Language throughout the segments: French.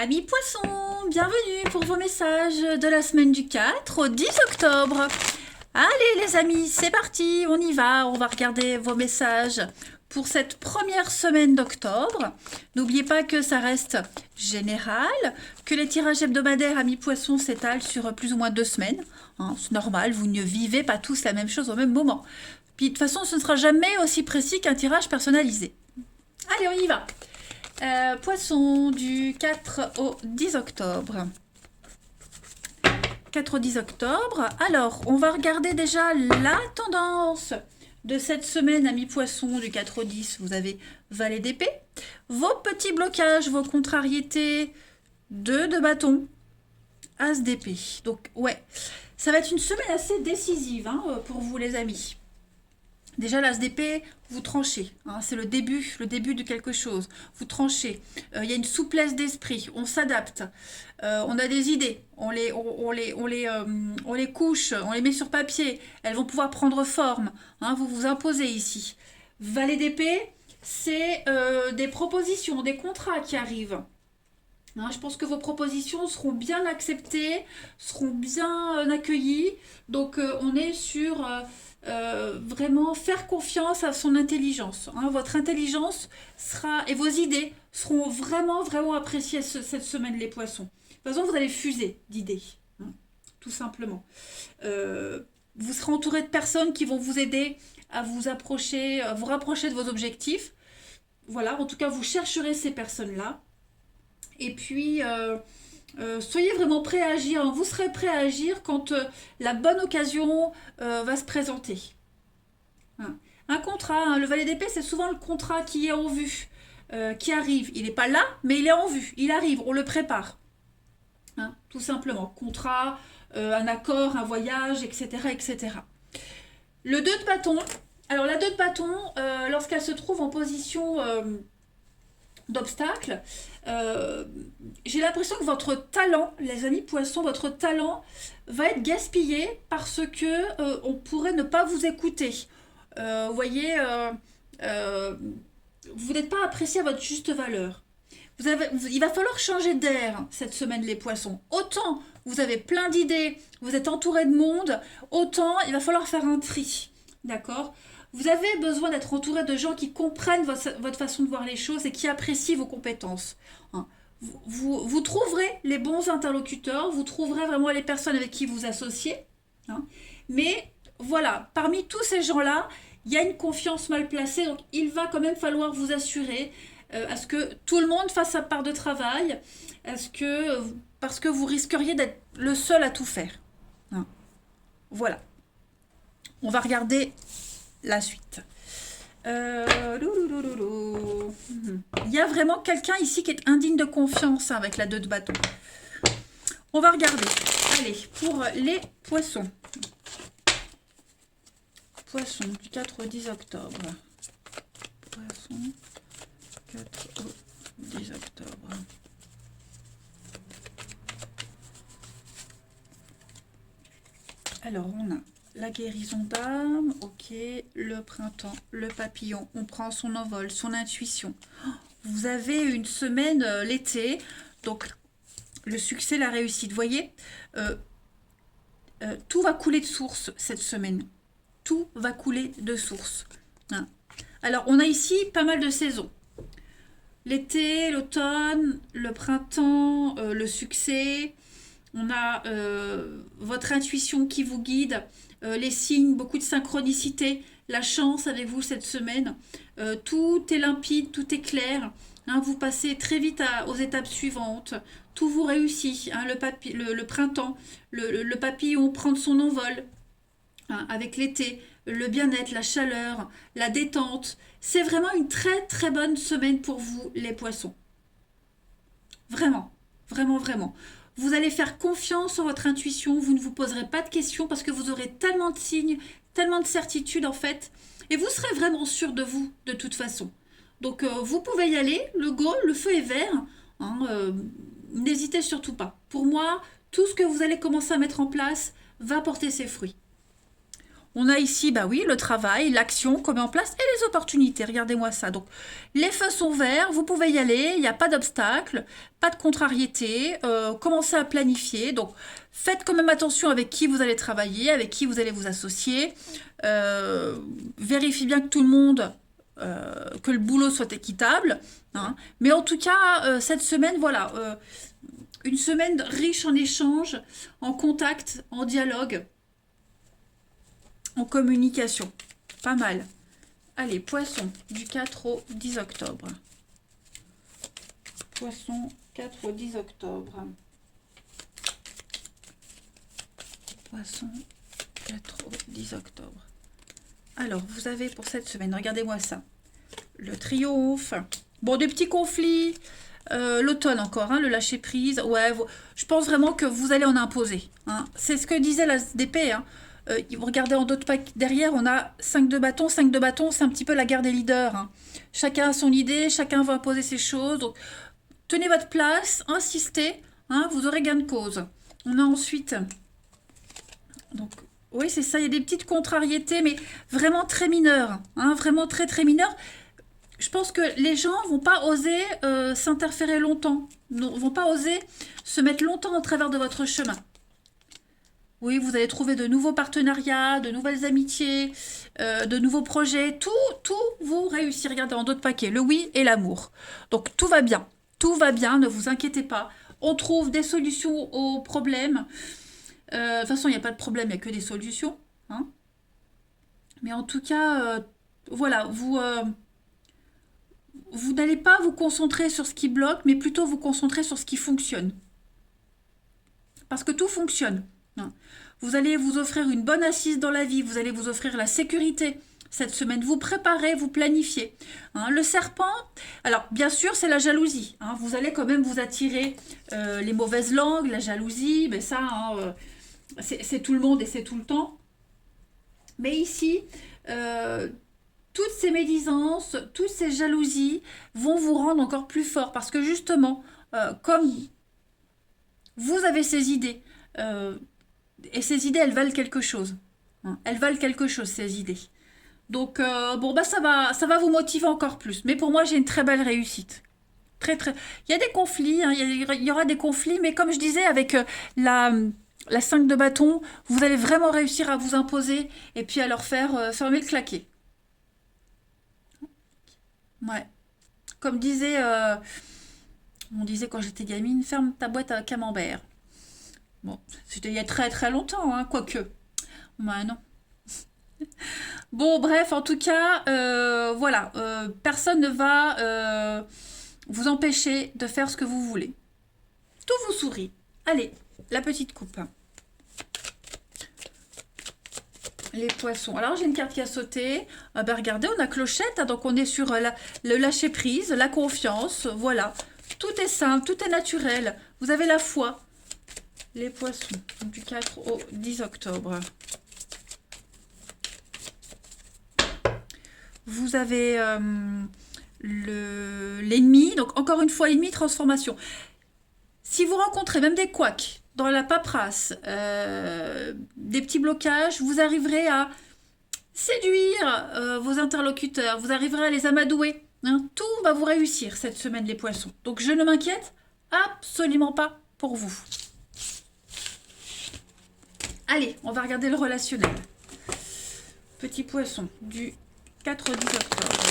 Amis poissons, bienvenue pour vos messages de la semaine du 4 au 10 octobre. Allez les amis, c'est parti, on va regarder vos messages pour cette première semaine d'octobre. N'oubliez pas que ça reste général, que les tirages hebdomadaires amis poissons s'étalent sur plus ou moins 2 semaines. Hein, c'est normal, vous ne vivez pas tous la même chose au même moment. Puis de toute façon, ce ne sera jamais aussi précis qu'un tirage personnalisé. Allez, on y va. Poisson du 4 au 10 octobre. 4 au 10 octobre. Alors, on va regarder déjà la tendance de cette semaine, amis poissons, du 4 au 10. Vous avez valet d'épée. Vos petits blocages, vos contrariétés, 2 de bâton, as d'épée. Donc, ouais, ça va être une semaine assez décisive hein, pour vous, les amis. Déjà, l'as d'épée, vous tranchez. Hein, c'est le début de quelque chose. Vous tranchez. Il y a une souplesse d'esprit. On s'adapte. On a des idées. On les couche. On les met sur papier. Elles vont pouvoir prendre forme. Hein, vous vous imposez ici. Valet d'épée, c'est des propositions, des contrats qui arrivent. Hein, je pense que vos propositions seront bien acceptées, seront bien accueillies. Donc, on est sur... vraiment faire confiance à son intelligence. Hein. Votre intelligence sera et vos idées seront vraiment appréciées cette semaine, les poissons. De toute façon, vous allez fuser d'idées, hein, tout simplement. Vous serez entouré de personnes qui vont vous aider à vous approcher, à vous rapprocher de vos objectifs. Voilà, en tout cas, vous chercherez ces personnes-là. Et puis, soyez vraiment prêts à agir. Vous serez prêts à agir quand la bonne occasion va se présenter. Hein. Un contrat, hein, le valet d'épée, c'est souvent le contrat qui est en vue, qui arrive. Il n'est pas là, mais il est en vue. Il arrive, on le prépare. Hein, tout simplement. Contrat, un accord, un voyage, etc., etc. Le 2 de bâton. Alors, la 2 de bâton, lorsqu'elle se trouve en position... d'obstacles. J'ai l'impression que votre talent, les amis poissons, votre talent va être gaspillé parce que on pourrait ne pas vous écouter. Vous voyez, vous n'êtes pas apprécié à votre juste valeur. Il va falloir changer d'air cette semaine, les poissons. Autant vous avez plein d'idées, vous êtes entouré de monde, autant il va falloir faire un tri. D'accord ? Vous avez besoin d'être entouré de gens qui comprennent votre façon de voir les choses et qui apprécient vos compétences. Hein. Vous trouverez les bons interlocuteurs, vous trouverez vraiment les personnes avec qui vous associez. Hein. Mais voilà, parmi tous ces gens-là, il y a une confiance mal placée, donc il va quand même falloir vous assurer à ce que tout le monde fasse sa part de travail, parce que vous risqueriez d'être le seul à tout faire. Hein. Voilà. On va regarder la suite. Il y a vraiment quelqu'un ici qui est indigne de confiance hein, avec la 2 de bâton. On va regarder. Allez, pour les poissons. Poissons du 4 au 10 octobre. Poissons 4 au 10 octobre. Alors, on a la guérison d'âme, ok, le printemps, le papillon, on prend son envol, son intuition. Vous avez une semaine, l'été, donc le succès, la réussite. Vous voyez, tout va couler de source cette semaine. Tout va couler de source. Hein. Alors, on a ici pas mal de saisons. L'été, l'automne, le printemps, le succès. On a votre intuition qui vous guide, les signes, beaucoup de synchronicité, la chance avec vous cette semaine. Tout est limpide, tout est clair. Hein, vous passez très vite aux étapes suivantes. Tout vous réussit. Hein, le printemps, le papillon prend son envol. Hein, avec l'été, le bien-être, la chaleur, la détente. C'est vraiment une très bonne semaine pour vous, les poissons. Vraiment, vraiment. Vous allez faire confiance en votre intuition, vous ne vous poserez pas de questions parce que vous aurez tellement de signes, tellement de certitudes en fait, et vous serez vraiment sûr de vous de toute façon. Donc vous pouvez y aller, le go, le feu est vert, hein, n'hésitez surtout pas. Pour moi, tout ce que vous allez commencer à mettre en place va porter ses fruits. On a ici, bah oui, le travail, l'action qu'on met en place et les opportunités. Regardez-moi ça. Donc, les feux sont verts, vous pouvez y aller, il n'y a pas d'obstacle, pas de contrariété. Commencez à planifier. Donc, faites quand même attention avec qui vous allez travailler, avec qui vous allez vous associer. Vérifiez bien que tout le monde, que le boulot soit équitable. Hein. Mais en tout cas, cette semaine, voilà, une semaine riche en échanges, en contact, en dialogue, en communication. Pas mal. Allez, poisson, du 4 au 10 octobre. Poisson, 4 au 10 octobre. Poisson, 4 au 10 octobre. Alors, vous avez pour cette semaine, regardez-moi ça. Le triomphe. Bon, des petits conflits. L'automne encore, hein, le lâcher prise. Ouais, je pense vraiment que vous allez en imposer. Hein. C'est ce que disait la SDP. Hein. Regardez en d'autres packs derrière, on a 5 de bâton. 5 de bâton, c'est un petit peu la guerre des leaders. Hein. Chacun a son idée, chacun va imposer ses choses. Donc, tenez votre place, insistez, hein, vous aurez gain de cause. On a ensuite... Donc, oui, c'est ça, il y a des petites contrariétés, mais vraiment très mineures. Hein, vraiment très, très mineures. Je pense que les gens vont pas oser s'interférer longtemps. Vont pas oser se mettre longtemps au travers de votre chemin. Oui, vous allez trouver de nouveaux partenariats, de nouvelles amitiés, de nouveaux projets. Tout vous réussit. Regardez en d'autres paquets, le oui et l'amour. Donc tout va bien. Tout va bien, ne vous inquiétez pas. On trouve des solutions aux problèmes. De toute façon, il n'y a pas de problème, il n'y a que des solutions. Hein. Mais en tout cas, voilà, vous n'allez pas vous concentrer sur ce qui bloque, mais plutôt vous concentrer sur ce qui fonctionne. Parce que tout fonctionne. Hein. Vous allez vous offrir une bonne assise dans la vie, vous allez vous offrir la sécurité cette semaine, vous préparez, vous planifiez. Hein, le serpent, alors bien sûr c'est la jalousie, hein, vous allez quand même vous attirer les mauvaises langues, la jalousie, mais ça hein, c'est tout le monde et c'est tout le temps. Mais ici, toutes ces médisances, toutes ces jalousies vont vous rendre encore plus fort parce que justement, comme vous avez ces idées, et ces idées, elles valent quelque chose. Hein. Elles valent quelque chose, ces idées. Donc, bon, bah ça va vous motiver encore plus. Mais pour moi, j'ai une très belle réussite. Très, très... Il y a des conflits, hein, il y aura des conflits, mais comme je disais, avec la 5 de bâton, vous allez vraiment réussir à vous imposer et puis à leur faire fermer le claquet. Ouais. Comme on disait quand j'étais gamine, ferme ta boîte à camembert. Bon, c'était il y a très très longtemps, hein, quoique. Ouais, non. Bon, bref, en tout cas, voilà, personne ne va vous empêcher de faire ce que vous voulez. Tout vous sourit. Allez, la petite coupe. Les poissons. Alors, j'ai une carte qui a sauté. Ah ben, regardez, on a clochette, hein, donc on est sur le lâcher prise, la confiance, voilà. Tout est simple, tout est naturel. Vous avez la foi. Les poissons, du 4 au 10 octobre. Vous avez l'ennemi, donc encore une fois, ennemi, transformation. Si vous rencontrez même des couacs dans la paperasse, des petits blocages, vous arriverez à séduire vos interlocuteurs, vous arriverez à les amadouer. Hein. Tout va vous réussir cette semaine, les poissons. Donc je ne m'inquiète absolument pas pour vous. Allez, on va regarder le relationnel. Petit poisson, du 4 au 10 octobre.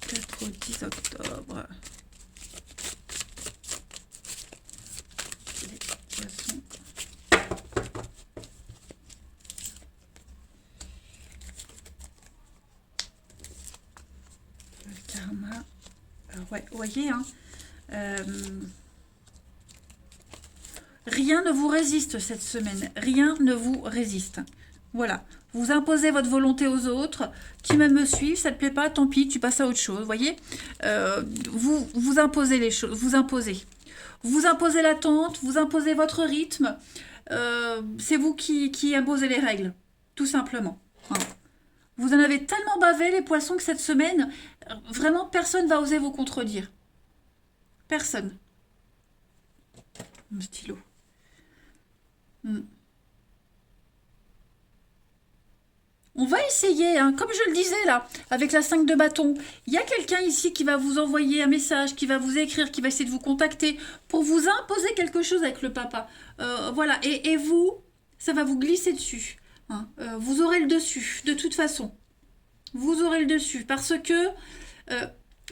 4 au 10 octobre. Les poissons. Le karma. Alors, ouais, vous voyez, hein. Rien ne vous résiste cette semaine. Rien ne vous résiste. Voilà. Vous imposez votre volonté aux autres. Qui même me suivent, ça ne te plaît pas, tant pis, tu passes à autre chose. Vous voyez, vous imposez les choses. Vous imposez. Vous imposez l'attente, vous imposez votre rythme. C'est vous qui imposez les règles. Tout simplement. Hein. Vous en avez tellement bavé, les poissons, que cette semaine, vraiment, personne ne va oser vous contredire. Personne. Mon stylo. On va essayer, hein, comme je le disais là, avec la 5 de bâton. Il y a quelqu'un ici qui va vous envoyer un message, qui va vous écrire, qui va essayer de vous contacter pour vous imposer quelque chose avec le papa. Voilà, et vous, ça va vous glisser dessus. Hein. Vous aurez le dessus, de toute façon. Vous aurez le dessus, parce que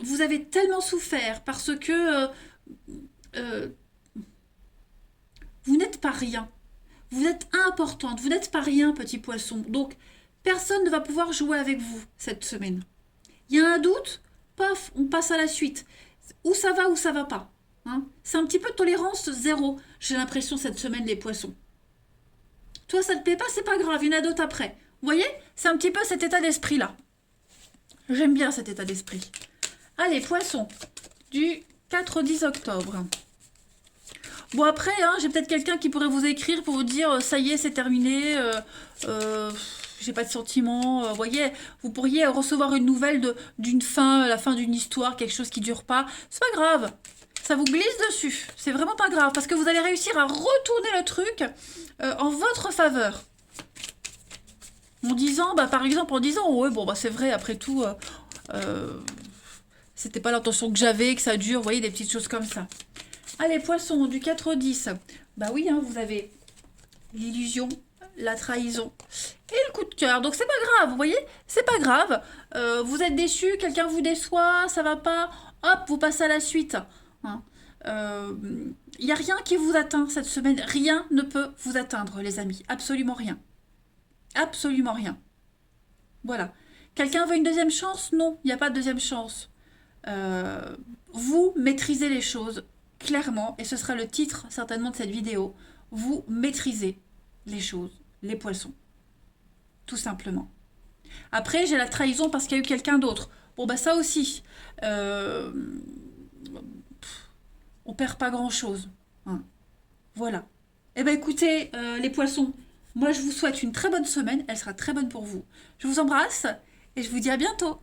vous avez tellement souffert, parce que vous n'êtes pas rien. Vous êtes importante, vous n'êtes pas rien, petit poisson. Donc, personne ne va pouvoir jouer avec vous cette semaine. Il y a un doute, paf, on passe à la suite. Où ça va, où ça va pas. Hein. C'est un petit peu de tolérance zéro, j'ai l'impression, cette semaine, les poissons. Toi, ça ne te plaît pas, c'est pas grave, il y en a d'autres après. Vous voyez, c'est un petit peu cet état d'esprit-là. J'aime bien cet état d'esprit. Allez, poissons, du 4 au 10 octobre. Bon, après, hein, j'ai peut-être quelqu'un qui pourrait vous écrire pour vous dire ça y est, c'est terminé, j'ai pas de sentiments. Vous voyez, vous pourriez recevoir une nouvelle d'une fin, la fin d'une histoire, quelque chose qui dure pas. C'est pas grave, ça vous glisse dessus. C'est vraiment pas grave parce que vous allez réussir à retourner le truc en votre faveur. En disant, bah, par exemple, en disant, ouais, bon, bah, c'est vrai, après tout, c'était pas l'intention que j'avais, que ça dure, vous voyez, des petites choses comme ça. Allez, poissons, du 4 au 10. Bah oui, hein, vous avez l'illusion, la trahison et le coup de cœur. Donc c'est pas grave, vous voyez, c'est pas grave. Vous êtes déçu, quelqu'un vous déçoit, ça va pas, hop, vous passez à la suite. Hein. Y a rien qui vous atteint cette semaine. Rien ne peut vous atteindre, les amis. Absolument rien. Absolument rien. Voilà. Quelqu'un veut une deuxième chance? Non, il n'y a pas de deuxième chance. Vous maîtrisez les choses clairement, et ce sera le titre certainement de cette vidéo. Vous maîtrisez les choses, les poissons. Tout simplement. Après, j'ai la trahison parce qu'il y a eu quelqu'un d'autre. Bon, bah ça aussi. On perd pas grand-chose. Hein. Voilà. Eh ben écoutez, les poissons, moi je vous souhaite une très bonne semaine. Elle sera très bonne pour vous. Je vous embrasse et je vous dis à bientôt.